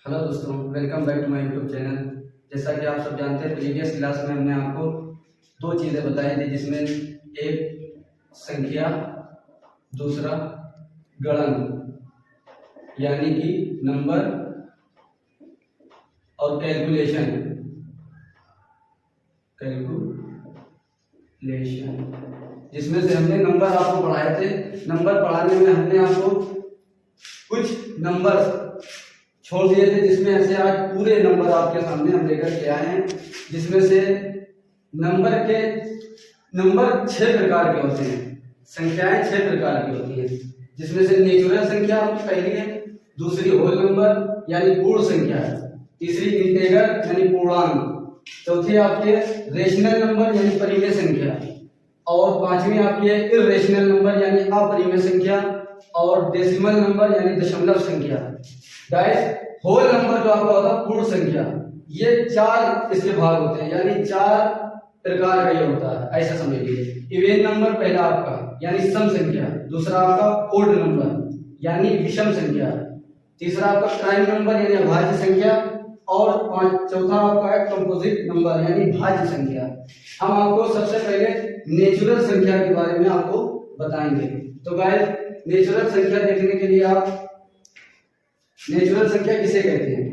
Hello दोस्तों, welcome back to my YouTube channel. जैसा कि आप सब जानते हैं, प्रीवियस क्लास में हमने आपको दो चीज़ें बताई थी, जिसमें एक संख्या, दूसरा गणन, यानी कि नंबर और कैलकुलेशन। जिसमें से हमने नंबर आपको पढ़ाए थे। नंबर पढ़ाने में हमने आपको कुछ नंबर छोड़ दिए थे, जिसमें ऐसे आज पूरे नंबर आपके सामने हम लेकर के आए हैं। जिसमें से नंबर 6 प्रकार के होते हैं, संख्याएं 6 प्रकार की होती हैं। जिसमें से नेचुरल संख्या आपकी पहली है, दूसरी होल नंबर यानी पूर्ण संख्या, तीसरी इंटीजर यानी पूर्णांक, चौथी आपके रेशनल नंबर यानी परिमेय संख्या, और पांचवी आपकी है इर्रेशनल नंबर यानी अपरिमेय संख्या, और डेसिमल नंबर यानी दशमलव संख्या। गाइस, होल नंबर जो आपका होता है पूर्ण संख्या, ये 4 इसके भाग होते हैं, यानी 4 प्रकार का ये होता है, ऐसा समझ लीजिए। इवेन नंबर पहला आपका यानी सम संख्या, दूसरा आपका ओड नंबर यानी विषम संख्या, तीसरा आपका प्राइम नंबर यानी अभाज्य संख्या, और चौथा आपका है कंपोजिट नंबर यानी भाज्य संख्या। हम आपको सबसे पहले नेचुरल संख्या के बारे में आपको बताएंगे। तो गाइस, नेचुरल संख्या देखने के लिए आप नेचुरल संख्या किसे कहते हैं?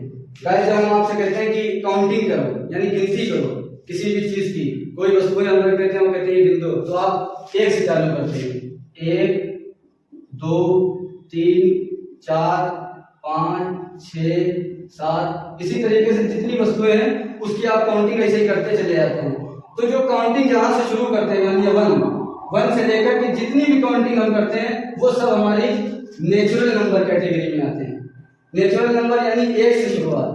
गाइस, जब हम आपसे कहते हैं कि काउंटिंग करो यानी गिनती करो किसी भी चीज की, कोई वस्तु हम रख देते हैं, वो कहते हैं गिन दो, तो आप 1 से चालू करते हैं। 1 2 3 4 5 6 7, इसी तरीके से जितनी वस्तुएं हैं उसकी आप काउंटिंग ऐसे ही करते चले जाते हैं। तो जो काउंटिंग जहां से शुरू करते हैं यानी 1 से लेकर के जितनी भी काउंटिंग हम करते हैं वो सब हमारी नेचुरल नंबर कैटेगरी में आते हैं। नेचुरल नंबर यानी 1 से शुरुआत।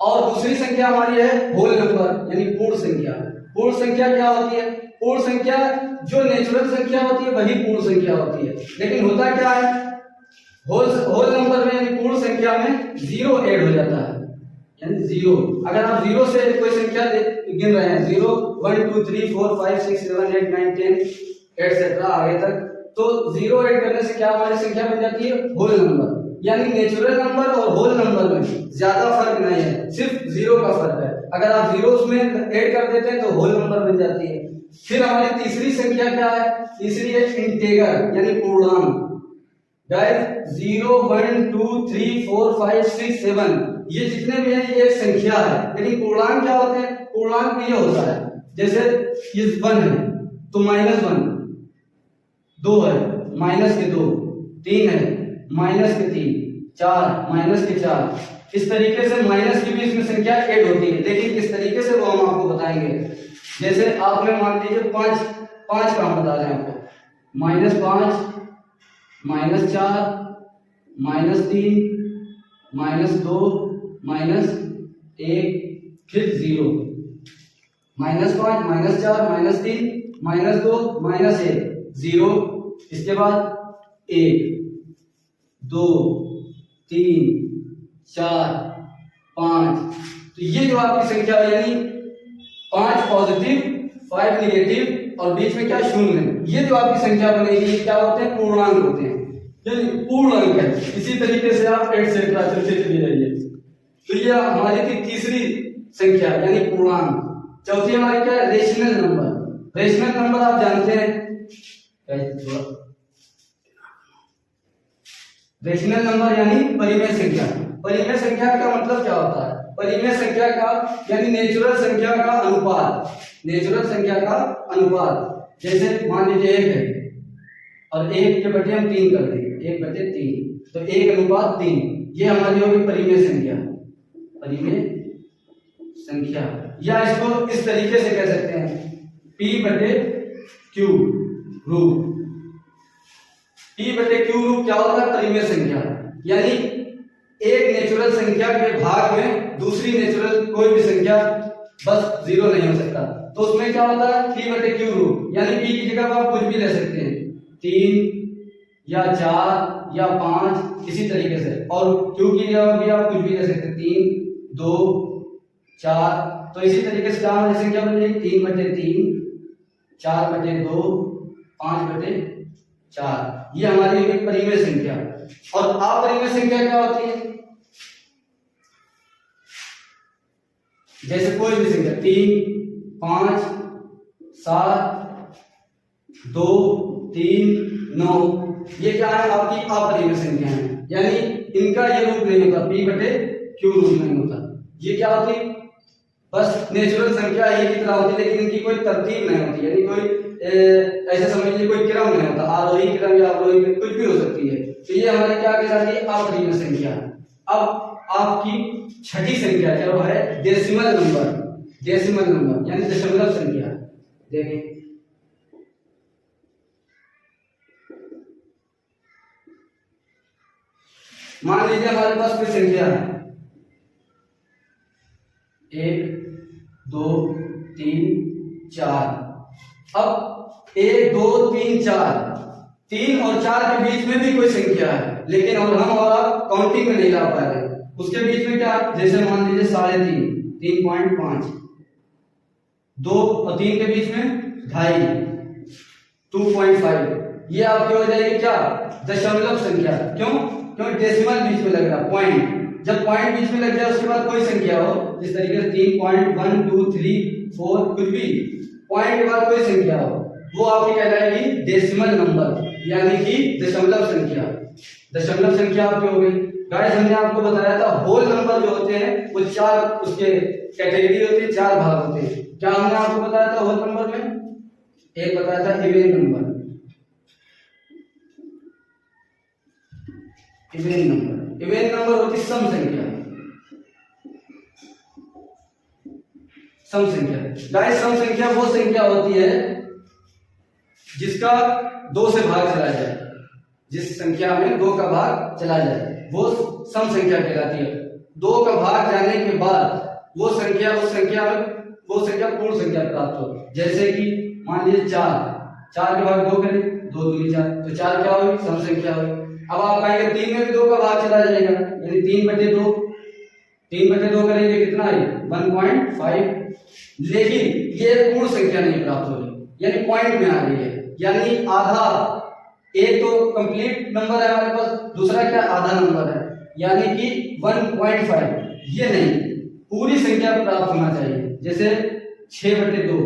और दूसरी संख्या हमारी है होल नंबर यानी पूर्ण संख्या। पूर्ण संख्या क्या होती है? पूर्ण संख्या जो नेचुरल संख्या होती है वही पूर्ण संख्या होती है, लेकिन होता क्या है, होल नंबर में यानी पूर्ण संख्या में 0 ऐड हो जाता है, यानी 0। अगर आप 0 से कोई संख्या गिन रहे हैं, 0 1 2 3 4 5 6 7 8 9 10 एटसेट्रा आगे तक, तो 0 ऐड करने से क्या हमारी संख्या बन जाती है? Whole number. यानी नेचुरल नंबर और होल नंबर में ज्यादा फर्क नहीं है, सिर्फ 0 का फर्क है। अगर आप 0 उसमें ऐड कर देते हैं तो होल नंबर बन जाती है। फिर हमारी तीसरी संख्या क्या है? तीसरी है इंटीजर यानी पूर्णांक। गाइस, 0 1 2 3 4 5 6 7 ये जितने भी हैं ये एक संख्या है, लेकिन पूर्णांक क्या होते हैं? पूर्णांक ये होता है, जैसे ये 1 है तो -1, 2 है -2, 3 है -3, 4 -4, इस तरीके से माइनस के बीच में संख्या ऐड होती है। लेकिन किस तरीके से वो हम आपको बताएंगे। जैसे आपने मान लीजिए 5 का हम बता रहे हैं आपको, -5 -4 -3 -2 -1 फिर 0, -5 -4 -3 -2 -1 0, इसके बाद 1 2 3 4 5। तो ये जो आपकी संख्या है यानी 5 पॉजिटिव 5 निगेटिव और बीच में क्या शून्य है, ये जो आपकी संख्या बनेगी क्या होते हैं? पूर्णांक होते हैं, यानी पूर्ण अंक है। इसी तरीके से आप एटसेट्रा चलते चले जाइए। तो ये हमारी थी तीसरी संख्या यानी पूर्णांक। चौथी हमारी क्या है? Rational number. रेशनल नंबर आप जानते हैं, रेशनल नंबर यानी परिमेय संख्या। परिमेय संख्या का मतलब क्या होता है? परिमेय संख्या का यानी नेचुरल संख्या का अनुपात। नेचुरल संख्या का अनुपात, जैसे मान लीजिए 1 है और 1 के बटे हम 3 कर देंगे, 1/3, तो 1:3, ये हमारी होगी परिमेय संख्या। परिमेय संख्या, या इसको इस तरीके से कह सकते हैं P/Q रूप। P/Q क्या होता है? परिमेय संख्या। यानी एक नेचुरल संख्या के भाग में दूसरी नेचुरल कोई भी संख्या बस 0 नहीं हो सकता, तो उसमें क्या होता है? P/Q रूप। यानी P की जगह आप कुछ भी ले सकते हैं, 3 या 4 या 5, इसी तरीके से, और Q की जगह भी आप कुछ भी ले सकते हैं, 3 2 4। तो इसी तरीके से क्या हमारी संख्या बन जाएगी? 3/3 4/2 5/4, ये हमारी परिमेय संख्या। और अपरिमेय संख्या क्या होती है? जैसे कोई भी संख्या 3, 5, 7, 2, 3, 9, ये क्या है आपकी अपरिमेय संख्या है, यानी इनका ये रूप नहीं होता, p बटे q रूप नहीं होता। ये क्या होती, बस नेचुरल संख्या ही की तरह होती, लेकिन इनकी कोई तरतीब नहीं होती, यानी कोई ऐसे समझ लीजिए कोई क्रम नहीं होता, आरोही क्रम या अवरोही क्रम कुछ भी हो सकती है। तो ये हमारी क्या कहलाती है, अपरिमेय संख्या। अब आपकी छठी संख्या क्या है, डेसिमल नंबर, डेसिमल नंबर यानी दशमलव संख्या। देखें मान लीजिए हमारे पास कोई संख्या है 1, 2, 3, 4। अब 1, 2, 3, 4, 3 और 4 के बीच में भी कोई संख्या है, लेकिन और हम और आप काउंटिंग में नहीं ला पा रहे। उसके बीच में क्या, जैसे मान लीजिए 3.5, 3.5, 2 और 3 के बीच में 2.5, 2.5, ये आपकी हो जाएगी क्या, दशमलव संख्या। क्यों, क्योंकि डेसिमल बीच में लग रहा, पॉइंट। जब पॉइंट बीच में लग जाए उसके बाद कोई संख्या हो, जिस तरीके से 3.1, 2, 3, 4 कुछ भी पॉइंट के बाद कोई संख्या हो, वो आपकी कहलाएगी डेसिमल नंबर, यानी कि दशमलव संख्या। दशमलव संख्या आपकी हो गई। गाइस हमने आपको बताया था होल नंबर जो होते हैं वो 4 उसके कैटेगरी होती है, 4 भाग होते हैं। क्या हमने आपको बताया था होल नंबर में, एक बताया था even number, even number, even number होती सम संख्या, सम संख्या। गाइस सम संख्या वो संख्या होती है जिसका 2 से भाग चला जाए, जिस संख्या में 2 का भाग चला जाए वो सम संख्या कहलाती है। 2 का भाग जाने के बाद वो संख्या पूर्ण संख्या प्राप्त हो। जैसे कि मान लीजिए 4 के भाग 2 करें, 2 दूनी 4, तो 4 क्या होगी, सम संख्या होगी। अब आप कहेंगे 3 में भी 2 का भाग चला जाएगा, यानी 3/2, 3/2 करेंगे कितना है 1.5, लेकिन ये पूर्ण संख्या नहीं प्राप्त हो रही, यानी पॉइंट में आ रही है, यानी आधा। एक तो कंप्लीट नंबर है हमारे पास, दूसरा क्या आधा नंबर है, यानी कि 1.5, ये नहीं, पूरी संख्या प्राप्त होना चाहिए। जैसे 6/2,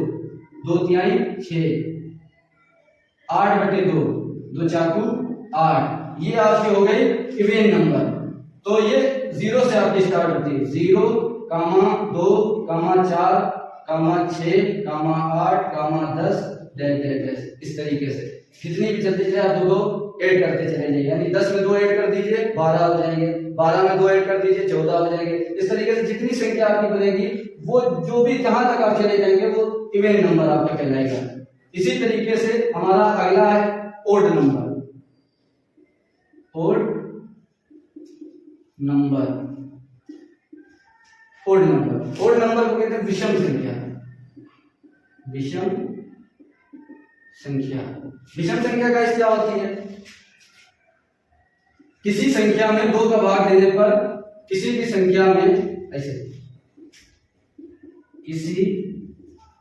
2/3 6, 8/2, 2 चाकू 8, ये आपकी हो गई इवेन नंबर। तो ये 0 से आपकी स्टार्ट होती है, 0, 2, 4, 6, 8, 10, इस तरीके से कितनी भी चलती जाए आप 2 ऐड करते चले जाइए, यानी 10 में 2 ऐड कर दीजिए 12 हो जाएंगे, 12 में 2 ऐड कर दीजिए 14 हो जाएंगे। इस तरीके से जितनी संख्या आपकी बनेगी वो जो भी जहां तक आप चले जाएंगे वो इवेन नंबर आपका कहलाएगा। इसी तरीके से हमारा अगला है odd number, odd number, odd number, odd number को कहते हैं विषम संख्या, विषम संख्या। विषम संख्या का क्या होती है, किसी संख्या में 2 का भाग देने पर किसी भी संख्या में, ऐसे किसी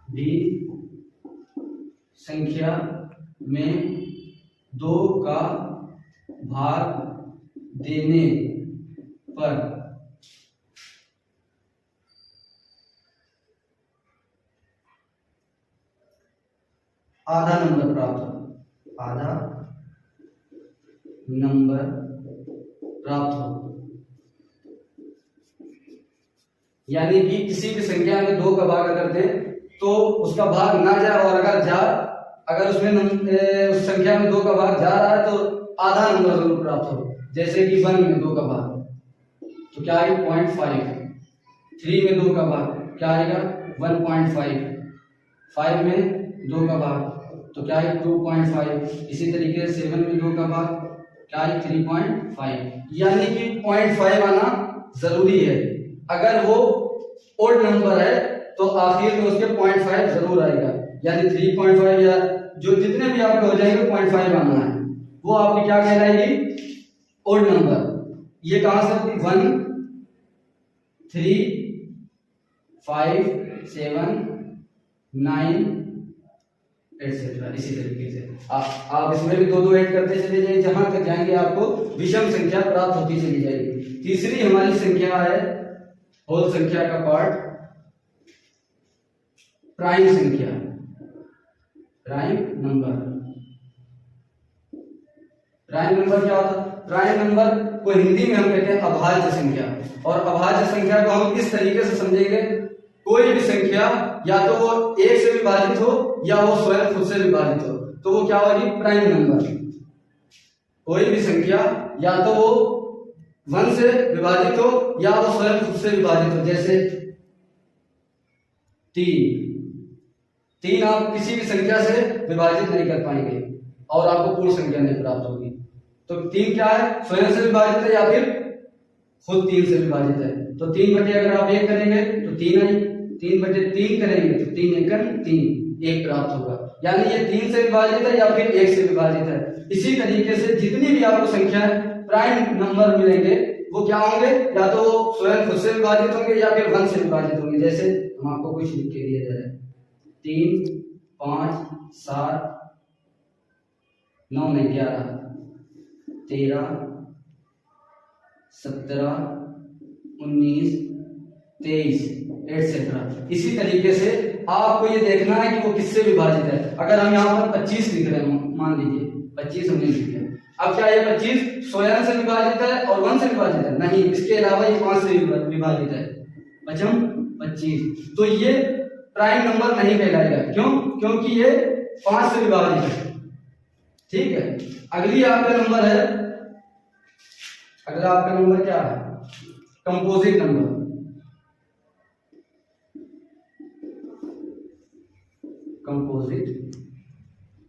भी संख्या में 2 का भाग देने पर आधा नंबर प्राप्त हो, आधा नंबर प्राप्त हो। यानी कि किसी भी संख्या में 2 का भाग अगर दें तो उसका भाग ना जाए, और अगर उसमें उस संख्या में 2 का भाग जा रहा है तो आधा नंबर जरूर प्राप्त हो। जैसे कि 1 में 2 का भाग तो क्या आएगा 0.5, 3 में 2 का भाग क्या आएगा 1.5, 5 में 2 का भाग तो क्या है 2.5, इसी तरीके से 7 में 2 का भाग क्या है 3.5, यानी कि 0.5 आना जरूरी है। अगर वो ओड नंबर है तो आखिर में उसके 0.5 जरूर आएगा, यानी 3.5 या जो जितने भी आपके हो जाएंगे 0.5 आना है, वो आपकी क्या कहलाएगी ओड नंबर। ये कहां से 1, 3, 5, 7, 9 एटसेट्रा, इसी तरीके से आप इसमें भी 2 ऐड करते चले जाइए, जहां तक जाएंगे आपको विषम संख्या प्राप्त होती चली जाएगी। तीसरी हमारी संख्या है होल संख्या का पार्ट, प्राइम संख्या, प्राइम नंबर। प्राइम नंबर क्या होता है? प्राइम नंबर को हिंदी में हम कहते हैं अभाज्य संख्या। और अभाज्य संख्या को हम इस तरीके से समझेंगे, कोई भी संख्या या तो वो एक से विभाजित हो या वो स्वयं खुद से विभाजित हो, तो वो क्या होगी? Prime number. कोई भी संख्या या तो वो 1 से विभाजित हो या वो स्वयं खुद से विभाजित हो। जैसे 3 आप किसी भी संख्या से विभाजित नहीं कर पाएंगे और आपको पूर्ण संख्या नहीं प्राप्त होगी। तो 3 क्या है? स्वयं से विभाजित है या फिर खुद 3 से विभाजित है। तो 3 बटे अगर आप 1 करेंगे तो 3 आई, 3 बटे 3 करेंगे तो 3 एकम 3, 1 प्राप्त होगा। यानी ये 3 से विभाजित है या फिर 1 से विभाजित है। इसी तरीके से जितनी भी आपको संख्या प्राइम नंबर मिलेंगे वो क्या होंगे? या तो वो स्वयं खुद से विभाजित होंगे या फिर 1 से विभाजित होंगे। जैसे हम आपको कुछ लिख के दिया जा रहा है, 3, 5, 7, 9 में 11, 13, 17, 19, 23 एटसेट्रा। इसी तरीके से आपको ये देखना है कि वो किससे विभाजित है। अगर हम यहाँ पर 25 लिख रहे हैं, मान लीजिए 25 हमने लिख दिया, अब क्या ये 25 स्वयं से विभाजित है और 1 से विभाजित है? नहीं, इसके अलावा ये 5 से विभाजित है, 25। तो ये प्राइम नंबर नहीं कहलाएगा। क्यों? क्योंकि ये 5 से विभाजित है। ठीक है। अगली आपका नंबर है, अगला आपका नंबर क्या है? Composite number. Composite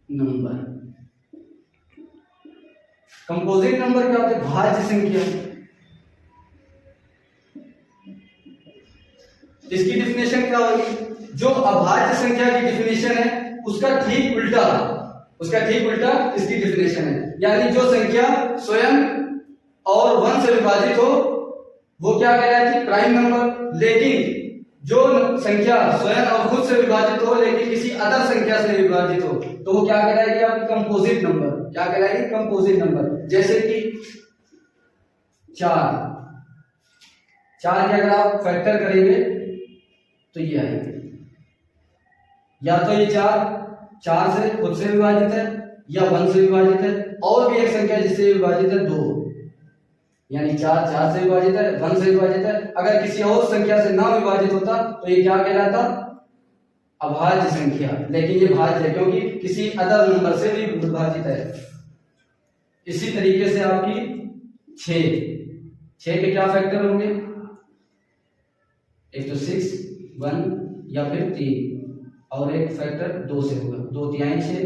number, composite number क्या होता है? भाज्य संख्या। इसकी डिफिनेशन क्या होगी? जो अभाज्य संख्या की डिफिनेशन है उसका ठीक उल्टा इसकी डिफिनेशन है। यानी जो संख्या स्वयं और 1 से विभाजित हो वो क्या कहलाती है? Prime number. लेकिन जो संख्या स्वयं और खुद से विभाजित हो लेकिन किसी अदर संख्या से विभाजित हो तो वो क्या कहलाएगी? आपकी कंपोजिट नंबर। क्या कहलाएगी? Composite number. जैसे कि 4 की अगर आप फैक्टर करेंगे तो ये आएगी, या तो ये 4 से खुद से विभाजित है या 1 से विभाजित है, और भी एक संख्या जिससे विभाजित है 2, यानी 4 से विभाजित है, 1 से विभाजित है। अगर किसी और संख्या से ना विभाजित होता तो ये क्या कहलाता? अभाज्य संख्या। लेकिन ये भाज्य है क्योंकि किसी अदर नंबर से भी विभाजित है। इसी तरीके से आपकी 6 के क्या फैक्टर होंगे? एक तो 6, 1 या फिर 3, और एक फैक्टर 2 से होगा। 2 तिहाई 6,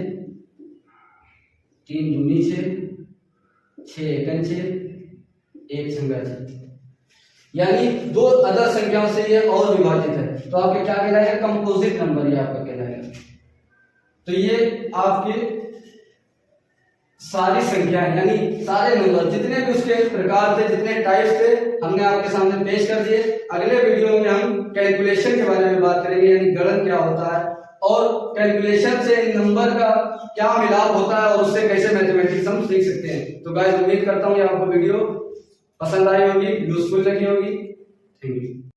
3 दूनी 6, 6 एकम 6, 1 छंगा 6। यानी 2 अदर संख्याओं से ये और विभाजित है, तो आपके क्या कहलाएगा? कंपोजिट नंबर ये आपका कहलाएगा। तो ये आपके सारी संख्याएं यानी सारे नंबर जितने भी उसके प्रकार थे, जितने टाइप थे, हमने आपके सामने पेश कर दिए। अगले वीडियो में हम कैलकुलेशन के बारे में बात करेंगे, यानी गणन क्या होता है और कैलकुलेशन से नंबर का क्या मिलाप होता है और उससे कैसे मैथमेटिक्स हम सीख सकते हैं। तो गाइस, उम्मीद करता हूँ ये आपको वीडियो पसंद आई होगी, यूजफुल लगी होगी। Thank you.